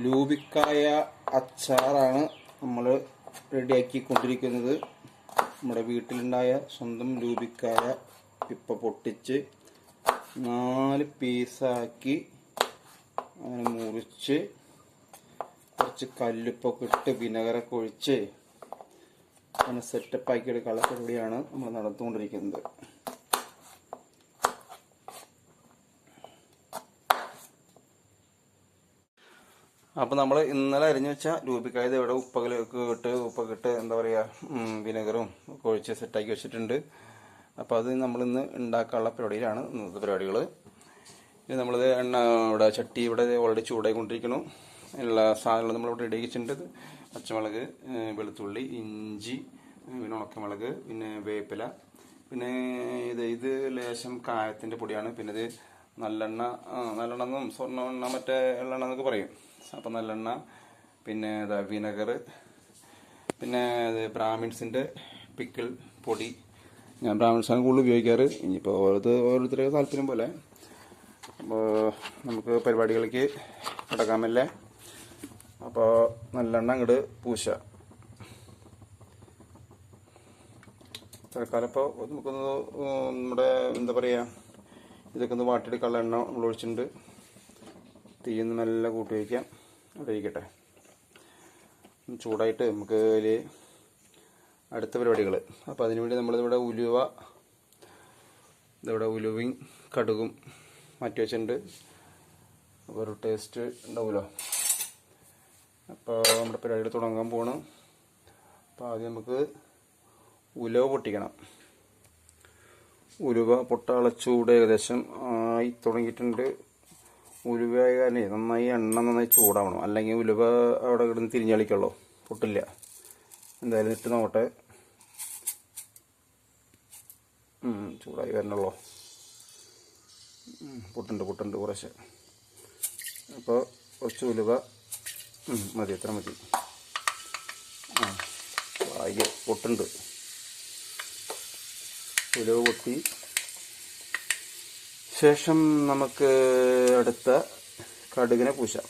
ലൂബിക്കായ അച്ചാറാണ് നമ്മൾ റെഡിയാക്കിക്കൊണ്ടിരിക്കുന്നത്. നമ്മുടെ വീട്ടിലുണ്ടായ സ്വന്തം ലൂബിക്കായ ഇപ്പം പൊട്ടിച്ച് 4 പീസാക്കി അങ്ങനെ മുറിച്ച് കുറച്ച് കല്ലുപ്പൊക്കെ ഇട്ട് വിനെഗറൊക്കെ ഒഴിച്ച് അങ്ങനെ സെറ്റപ്പാക്കി എടുക്കാനുള്ള പരിപാടിയാണ് നമ്മൾ നടന്നുകൊണ്ടിരിക്കുന്നത്. അപ്പോൾ നമ്മൾ ഇന്നലെ അരിഞ്ഞു വെച്ച ലൂബിക്കായത് ഇവിടെ ഉപ്പൊക്കെ ഇട്ട് എന്താ പറയുക, വിനെഗറും ഒക്കെ ഒഴിച്ച് സെറ്റാക്കി വെച്ചിട്ടുണ്ട്. അപ്പോൾ അത് നമ്മളിന്ന് ഉണ്ടാക്കാനുള്ള പരിപാടിയിലാണ് ഇന്നത്തെ പരിപാടികൾ. ഇത് നമ്മളിത് ഇവിടെ ചട്ടി ഇവിടെ ഓൾറെഡി ചൂടായിക്കൊണ്ടിരിക്കുന്നു. എല്ലാ സാധനങ്ങളും നമ്മളിവിടെ റെഡി ആക്കിയിട്ടുണ്ട്. പച്ചമുളക്, വെളുത്തുള്ളി, ഇഞ്ചി, പിന്നെ ഉണക്കമുളക്, പിന്നെ വേപ്പില, പിന്നെ ഇത് ലേശം കായത്തിൻ്റെ പൊടിയാണ്. പിന്നെ ഇത് നല്ലെണ്ണെന്നും സ്വർണ്ണമെണ്ണ മറ്റേ എള്ളെണ്ണ എന്നൊക്കെ പറയും. അപ്പം നല്ലെണ്ണ, പിന്നെ വിനെഗർ, പിന്നെ അത് ബ്രാഹ്മിൻസിൻ്റെ പിക്കിൾ പൊടി. ഞാൻ ബ്രാഹ്മിൻസാണ് കൂടുതൽ ഉപയോഗിക്കാറ്. ഇനിയിപ്പോൾ ഓരോരുത്തരുടെ താല്പര്യം പോലെ. അപ്പോൾ നമുക്ക് പരിപാടികളിലേക്ക് കിടക്കാമല്ലേ. അപ്പോൾ നല്ലെണ്ണ അങ്ങോട്ട് പൂശ. തൽക്കാലം ഇപ്പോൾ നമുക്കൊന്ന് നമ്മുടെ എന്താ പറയുക, ഇതൊക്കെ ഒന്ന് വാട്ടിയെടുക്കാനുള്ള എണ്ണ നമ്മൾ ഒഴിച്ചിട്ടുണ്ട്. തീയൊന്ന് മെല്ലെ കൂട്ടി വയ്ക്കാം. അവിടെ ഇരിക്കട്ടെ, ചൂടായിട്ട് നമുക്ക് അതിൽ അടുത്ത പരിപാടികൾ. അപ്പോൾ അതിനുവേണ്ടി നമ്മളിവിടെ ഉലുവയും കടുകും മാറ്റി വെച്ചിട്ടുണ്ട്. അപ്പോൾ ഒരു ടേസ്റ്റ് ഉണ്ടാവുമല്ലോ. അപ്പോൾ നമ്മുടെ പരിപാടികൾ തുടങ്ങാൻ പോകണം. അപ്പോൾ ആദ്യം നമുക്ക് ഉലുവ പൊട്ടിക്കണം. ഉലുവ പൊട്ടാനുള്ള ചൂട് ഏകദേശം ആയി തുടങ്ങിയിട്ടുണ്ട്. ഉലുവയായ കാരണം നന്നായി നന്നായി ചൂടാവണം, അല്ലെങ്കിൽ ഉലുവ അവിടെ കിടന്ന് തിരിഞ്ഞളിക്കുള്ളൂ, പൊട്ടില്ല. എന്തായാലും ഇട്ട് നോക്കട്ടെ. ചൂടായി വരണല്ലോ. പൊട്ടുണ്ട് കുറച്ച്. അപ്പോൾ കുറച്ച് ഉലുവ മതി, എത്ര മതി. പൊട്ടുണ്ട്. ഉലുവ പൊട്ടി ശേഷം നമുക്ക് അടുത്ത കടുകിനെ പൂശാം.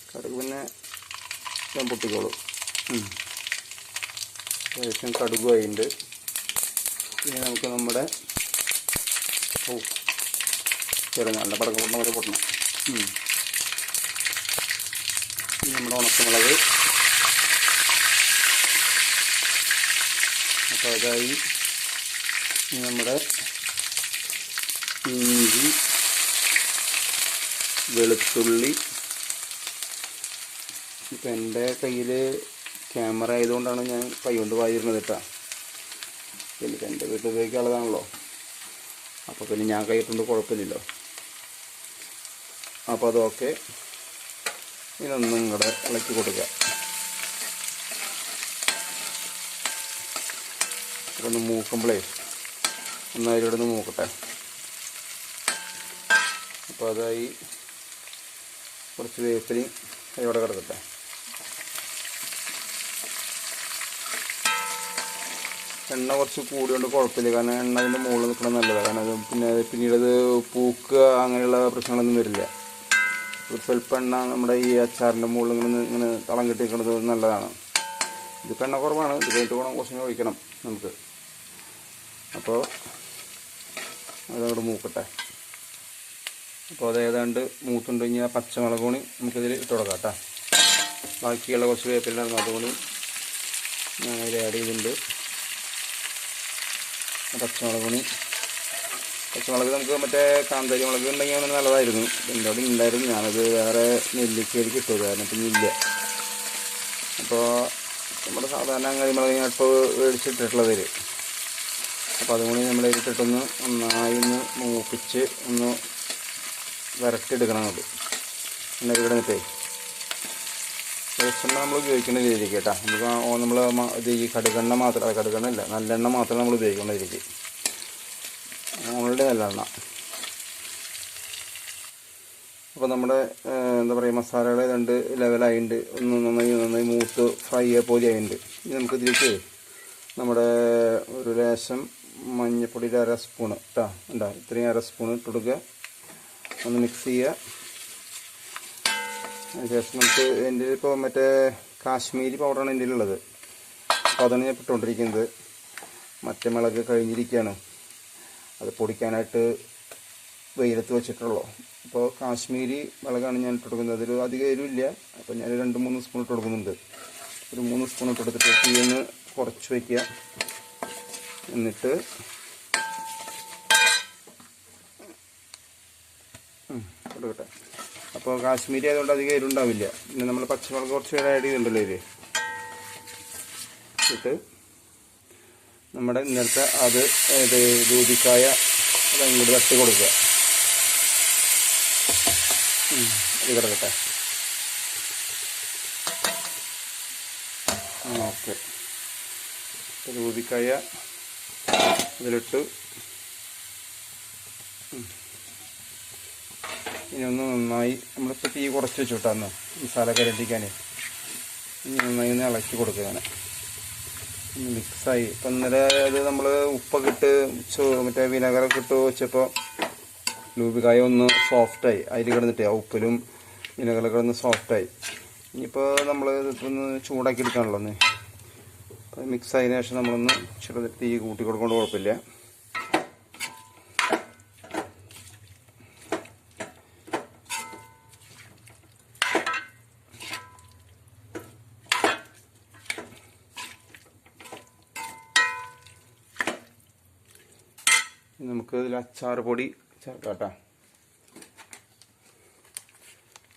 കടുക് പിന്നെ ഞാൻ പൊട്ടിക്കോളും. ശേഷം കടുക് ആയിട്ടുണ്ട്. ഇനി നമുക്ക് നമ്മുടെ നല്ല പടക്കം പൊട്ടണ പോലെ പൊട്ടണം. ഇനി നമ്മുടെ ഉണക്കമുളക്. അപ്പോൾ അതായി. ഇനി നമ്മുടെ ഇഞ്ചി, വെളുത്തുള്ളി. ഇപ്പം എൻ്റെ കയ്യിൽ ക്യാമറ ആയതുകൊണ്ടാണ് ഞാൻ കൈ കൊണ്ട് വായിരുന്നത് കേട്ടോ. പിന്നെ എൻ്റെ വീട്ടിൽ ഉപയോഗിക്കാനുള്ളതാണല്ലോ. അപ്പോൾ പിന്നെ ഞാൻ കൈ ഇട്ടുകൊണ്ട് കുഴപ്പമില്ലല്ലോ. അപ്പോൾ അതൊക്കെ ഇതൊന്നും ഇങ്ങോട്ട് ഇളക്കി കൊടുക്കുക. ഒന്ന് മൂക്കുമ്പോഴേ ഒന്നതിലൂടെ ഒന്ന് മൂക്കട്ടെ. അപ്പോൾ അതായി. കുറച്ച് വേപ്പിലയും അതിലൂടെ കിടക്കട്ടെ. എണ്ണ കുറച്ച് കൂടിയോണ്ട് കുഴപ്പമില്ല, കാരണം എണ്ണ അതിൻ്റെ മുകളിൽ നിൽക്കണം നല്ലതാണ്. കാരണം അത് പിന്നീടത് പൂക്കുക അങ്ങനെയുള്ള പ്രശ്നങ്ങളൊന്നും വരില്ല. ഒരു സ്വല്പം എണ്ണ നമ്മുടെ ഈ അച്ചാറിൻ്റെ മുകളിൽ ഇങ്ങനെ തളം കെട്ടി നിൽക്കുന്നത് നല്ലതാണ്. ഇതിപ്പോൾ എണ്ണ കുറവാണ്, ഇത് കഴിഞ്ഞിട്ട് വേണം കുറച്ചും ഒഴിക്കണം നമുക്ക്. അപ്പോൾ അതവിടെ മൂക്കട്ടെ. അപ്പോൾ അത് ഏതാണ്ട് മൂത്തുണ്ട്. കഴിഞ്ഞാൽ പച്ചമുളക് കൂടി നമുക്കിതിൽ ഇട്ട് കൊടുക്കാം കേട്ടോ. ബാക്കിയുള്ള കുറച്ച് വേപ്പിലുണ്ടായിരുന്നു, അതുകൂടി ഞാൻ അതിൽ ആഡ് ചെയ്തിട്ടുണ്ട്. പച്ചമുളക് നമുക്ക് മറ്റേ കാന്താരി മുളക് ഉണ്ടെങ്കിൽ അങ്ങനെ നല്ലതായിരുന്നു. എൻ്റെ അവിടെ ഉണ്ടായിരുന്നു, ഞാനത് വേറെ നെല്ലിക്കയിലേക്ക് ഇട്ടു, കാരണം പിന്നെ ഇല്ല. അപ്പോൾ നമ്മുടെ സാധാരണ കരിമുളക് ഞാൻ ഇപ്പോൾ മേടിച്ചിട്ടിട്ടുള്ളതിൽ. അപ്പോൾ അതുകൂടി നമ്മൾ ഇതിട്ടിട്ടൊന്ന് നന്നായി മൂപ്പിച്ച് ഒന്ന് വരട്ടിയെടുക്കണം. അത് എണ്ണ കിടന്നിട്ടേ വെളിച്ചെണ്ണ നമ്മൾ ഉപയോഗിക്കേണ്ട രീതിക്ക് കേട്ടോ. നമ്മൾ ഇത് ഈ കടുകെണ്ണ മാത്രം, കടുകെണ്ണ ഇല്ല, നല്ലെണ്ണ മാത്രം നമ്മൾ ഉപയോഗിക്കേണ്ട രീതിക്ക്. നമ്മളുടെ നല്ലെണ്ണ. അപ്പോൾ നമ്മുടെ എന്താ പറയുക, മസാലകൾ 2 ലെവലായിട്ടുണ്ട്. ഒന്ന് നന്നായി മൂത്ത് ഫ്രൈ പോലെ ആയിട്ടുണ്ട്. ഇനി നമുക്കിതിലേക്ക് നമ്മുടെ ഒരു ലേശം മഞ്ഞൾപ്പൊടി 1/2 സ്പൂണ് കേട്ടോ. ഇത്രയും 1/2 സ്പൂണ് ഇട്ട് കൊടുക്കുക. ഒന്ന് മിക്സ് ചെയ്യുക. അതിനുശേഷം നമുക്ക് എൻ്റെ ഇപ്പോൾ മറ്റേ കാശ്മീരി പൗഡറാണ് എൻ്റെ ഉള്ളത്. അപ്പോൾ അതാണ് ഞാൻ ഇട്ടുകൊണ്ടിരിക്കുന്നത്. മറ്റേ മുളക് കഴിഞ്ഞിരിക്കുകയാണ്, അത് പൊടിക്കാനായിട്ട് വെയിലത്ത് വെച്ചിട്ടുള്ളൂ. അപ്പോൾ കാശ്മീരി മുളകാണ് ഞാൻ ഇട്ട് കൊടുക്കുന്നത്. അതിൽ അധികം എരിവില്ല. അപ്പോൾ ഞാൻ 2-3 സ്പൂൺ ഇട്ട് കൊടുക്കുന്നുണ്ട്. ഒരു 3 സ്പൂൺ ഇട്ട് കൊടുത്തിട്ട് തീയൊന്ന് കുറച്ച് വയ്ക്കുക. എന്നിട്ട് കൊടുക്കട്ടെ. അപ്പോൾ കാശ്മീരി ആയതുകൊണ്ട് അധികം എരിവുണ്ടാവില്ല. പിന്നെ നമ്മൾ പച്ചമുളക് കുറച്ച് ആഡ് ചെയ്തിട്ടുണ്ടല്ലോ ഇതിൽ ഇട്ട് നമ്മുടെ ഇന്നലത്തെ അത് രൂപിക്കായ അത് അങ്ങോട്ട് തട്ടി കൊടുക്കുക. ഇത് കിടക്കട്ടെ. ഓക്കെ, രൂപിക്കായ ഇതിലിട്ട് ഇനി ഒന്ന് നന്നായി നമ്മളിപ്പോൾ തീ കുറച്ച് വെച്ചിട്ടാന്ന് മസാല കരണ്ടിക്കാൻ. ഇനി നന്നായി ഒന്ന് ഇളക്കി കൊടുക്കുക. അങ്ങനെ മിക്സായി. ഇപ്പം ഇന്നലെ അത് നമ്മൾ ഉപ്പൊക്കെ ഇട്ട് മറ്റേ വിനെഗറൊക്കെ ഇട്ട് വെച്ചപ്പോൾ രൂപിക്കായ ഒന്ന് സോഫ്റ്റായി. അതിൽ കിടന്നിട്ട് ആ ഉപ്പിലും വിനെഗറൊക്കെ ഒന്ന് സോഫ്റ്റായി. ഇനിയിപ്പോൾ നമ്മൾ ഇതിപ്പോൾ ഒന്ന് ചൂടാക്കി എടുക്കാണല്ലോ. ഒന്ന് മിക്സ് ആയതിനു ശേഷം നമ്മളൊന്ന് ചെറുത് തീ കൂട്ടി കൊടുക്കൊണ്ട് കുഴപ്പമില്ല. നമുക്ക് ഇതിൽ അച്ചാർ പൊടി ചേർക്കാം കേട്ടോ.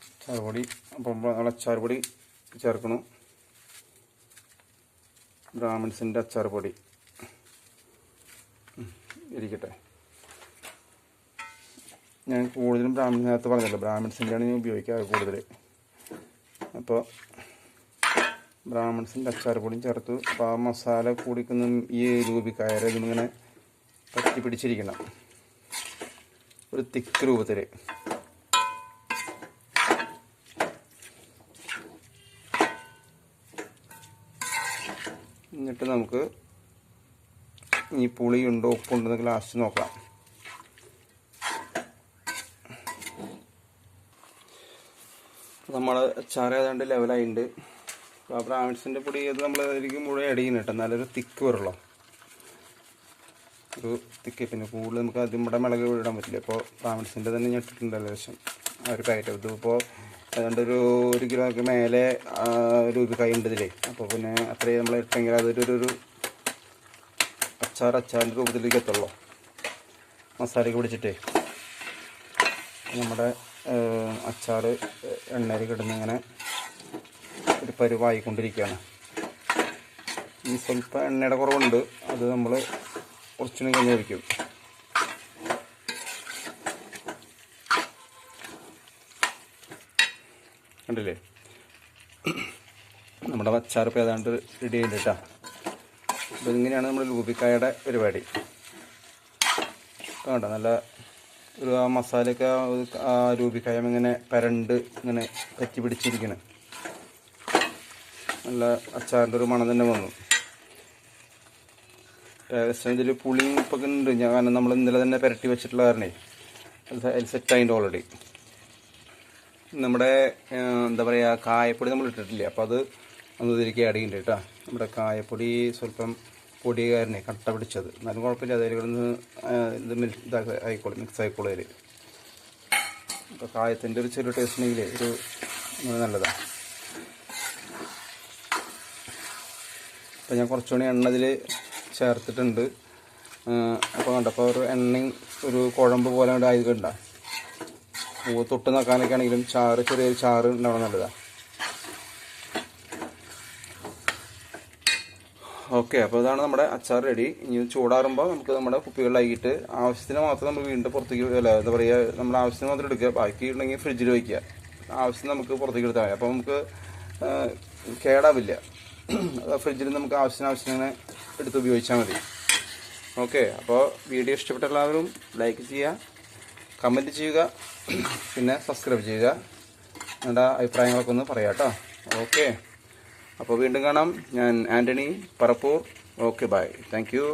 അച്ചാർ പൊടി അപ്പം നമ്മൾ അച്ചാർ പൊടി ചേർക്കണം. ബ്രാഹ്മിൺസിൻ്റെ അച്ചാർ പൊടി ഇരിക്കട്ടെ. ഞാൻ കൂടുതലും നേരത്തെ പറഞ്ഞല്ലോ ബ്രാഹ്മിൺസിൻ്റെയാണ് ഞാൻ ഉപയോഗിക്കാറ് കൂടുതൽ. അപ്പോൾ ബ്രാഹ്മിൺസിൻ്റെ അച്ചാർ പൊടിയും ചേർത്തു. അപ്പോൾ ആ മസാല കൂടിക്കുന്ന ഈ രൂപിക്കായ ഇതിങ്ങനെ പറ്റി പിടിച്ചിരിക്കണം ഒരു തിക്ക് രൂപത്തിൽ. എന്നിട്ട് നമുക്ക് ഈ പുളിയുണ്ടോ ഉപ്പുണ്ടെന്നൊക്കെ ലാസ്റ്റ് നോക്കാം. നമ്മൾ അച്ചാർ ഏതാണ്ട് ലെവലായിട്ടുണ്ട്. അപ്പോൾ ആ ബ്രാഹ്മിൺസിൻ്റെ പൊടി അത് നമ്മൾ അതിലേക്ക് മുഴുവൻ ആഡ് ചെയ്യുന്നു കേട്ടോ. നല്ലൊരു തിക്ക് വരുള്ളൂ, ഒരു തിക്ക്. പിന്നെ കൂടുതൽ നമുക്ക് ആദ്യം ഇവിടെ മുളക് ഇടാൻ പറ്റില്ല. അപ്പോൾ ബ്രാഹ്മിൺസിൻ്റെ തന്നെ ഞാൻ ഇട്ടിട്ടുണ്ട് ഏകദേശം ആ ഒരു പാക്കറ്റ്. ഇതിപ്പോൾ അതുകൊണ്ട് ഒരു കിലോയ്ക്ക് മേലെ രൂപക്കായ ഉണ്ട് ഇതിലേ. അപ്പോൾ പിന്നെ അത്രയും നമ്മൾ ഇട്ടെങ്കിൽ അതൊരു അച്ചാറിൻ്റെ രൂപത്തിലേക്ക് എത്തുള്ളൂ. മസാലയ്ക്ക് പിടിച്ചിട്ടേ നമ്മുടെ അച്ചാർ എണ്ണയിൽ കിടന്ന് ഇങ്ങനെ ഒരു പരുവായിക്കൊണ്ടിരിക്കുകയാണ്. ഈ സ്വല്പം എണ്ണയുടെ കുറവുണ്ട്, അത് നമ്മൾ കുറച്ചുകൂടി കഴിഞ്ഞ് ഒഴിക്കും. കണ്ടില്ലേ, നമ്മുടെ അച്ചാർ ഇപ്പോൾ ഏതാണ്ട് റെഡി ചെയ്തിട്ടാ. അപ്പോൾ ഇങ്ങനെയാണ് നമ്മുടെ രൂപിക്കായുടെ പരിപാടി. വേണ്ട നല്ല ഒരു ആ മസാലയൊക്കെ ആ രൂപിക്കായം ഇങ്ങനെ പരണ്ട് ഇങ്ങനെ പറ്റി പിടിച്ചിരിക്കണം. നല്ല അച്ചാറിൻ്റെ ഒരു മണം തന്നെ വന്നു. ഏകദേശം ഇതിൽ പുളിയും ഉപ്പൊക്കെ ഉണ്ട്. കാരണം നമ്മൾ ഇന്നലെ തന്നെ പുരട്ടി വെച്ചിട്ടുള്ള കാരണേ അത് സെറ്റായിട്ടുണ്ട് ഓൾറെഡി. നമ്മുടെ എന്താ പറയുക, കായപ്പൊടി നമ്മൾ ഇട്ടിട്ടില്ല. അപ്പോൾ അത് ഒന്ന് ഇതിലേക്ക് ആഡ് ചെയ്യുന്നുണ്ട് കേട്ടോ. നമ്മുടെ കായപ്പൊടി സ്വല്പം പൊടി കാരണേ കട്ട പിടിച്ചത്, എന്നാലും കുഴപ്പമില്ല. അതിൽ കിടന്ന് ഇത് ആയിക്കോളും, മിക്സ് ആയിക്കോളും അതിൽ. അപ്പോൾ കായത്തിൻ്റെ ഒരു ചെറിയ ടേസ്റ്റ് ഉണ്ടെങ്കിൽ ഒരു നല്ലതാണ്. അപ്പോൾ ഞാൻ കുറച്ചുകൂടി എണ്ണ ഇതിൽ ചേർത്തിട്ടുണ്ട്. അപ്പോൾ കണ്ടപ്പോൾ ഒരു എണ്ണയും ഒരു കുഴമ്പ് പോലെ ആയിട്ടുണ്ടാ. തൊട്ട് നോക്കാനൊക്കെ ആണെങ്കിലും ചെറിയൊരു ചാറ് ഉണ്ടാവണം, നല്ലതാണ്. ഓക്കെ, അപ്പോൾ ഇതാണ് നമ്മുടെ അച്ചാർ റെഡി. ഇനി ചൂടാറുമ്പോൾ നമുക്ക് നമ്മുടെ കുപ്പികളിലാക്കിയിട്ട് ആവശ്യത്തിന് മാത്രം നമ്മൾ വീണ്ടും പുറത്തേക്ക് എന്താ പറയുക, നമ്മുടെ ആവശ്യത്തിന് മാത്രം എടുക്കുക. ബാക്കി ഉണ്ടെങ്കിൽ ഫ്രിഡ്ജിൽ വയ്ക്കുക. ആവശ്യത്തിന് നമുക്ക് പുറത്തേക്ക് എടുത്താൽ മതി. അപ്പോൾ നമുക്ക് കേടാവില്ല. ഫ്രിഡ്ജിൽ നമുക്ക് ആവശ്യത്തിന് എടുത്ത് ഉപയോഗിച്ചാൽ മതി. ഓക്കെ, അപ്പോൾ വീഡിയോ ഇഷ്ടപ്പെട്ട എല്ലാവരും ലൈക്ക് ചെയ്യുക, കമൻറ്റ് ചെയ്യുക, പിന്നെ സബ്സ്ക്രൈബ് ചെയ്യുക. നിങ്ങളുടെ അഭിപ്രായങ്ങളൊക്കെ ഒന്ന് പറയാം കേട്ടോ. ഓക്കെ, അപ്പോൾ വീണ്ടും കാണാം. ഞാൻ Antony Parappur. Okay, bye. Thank U.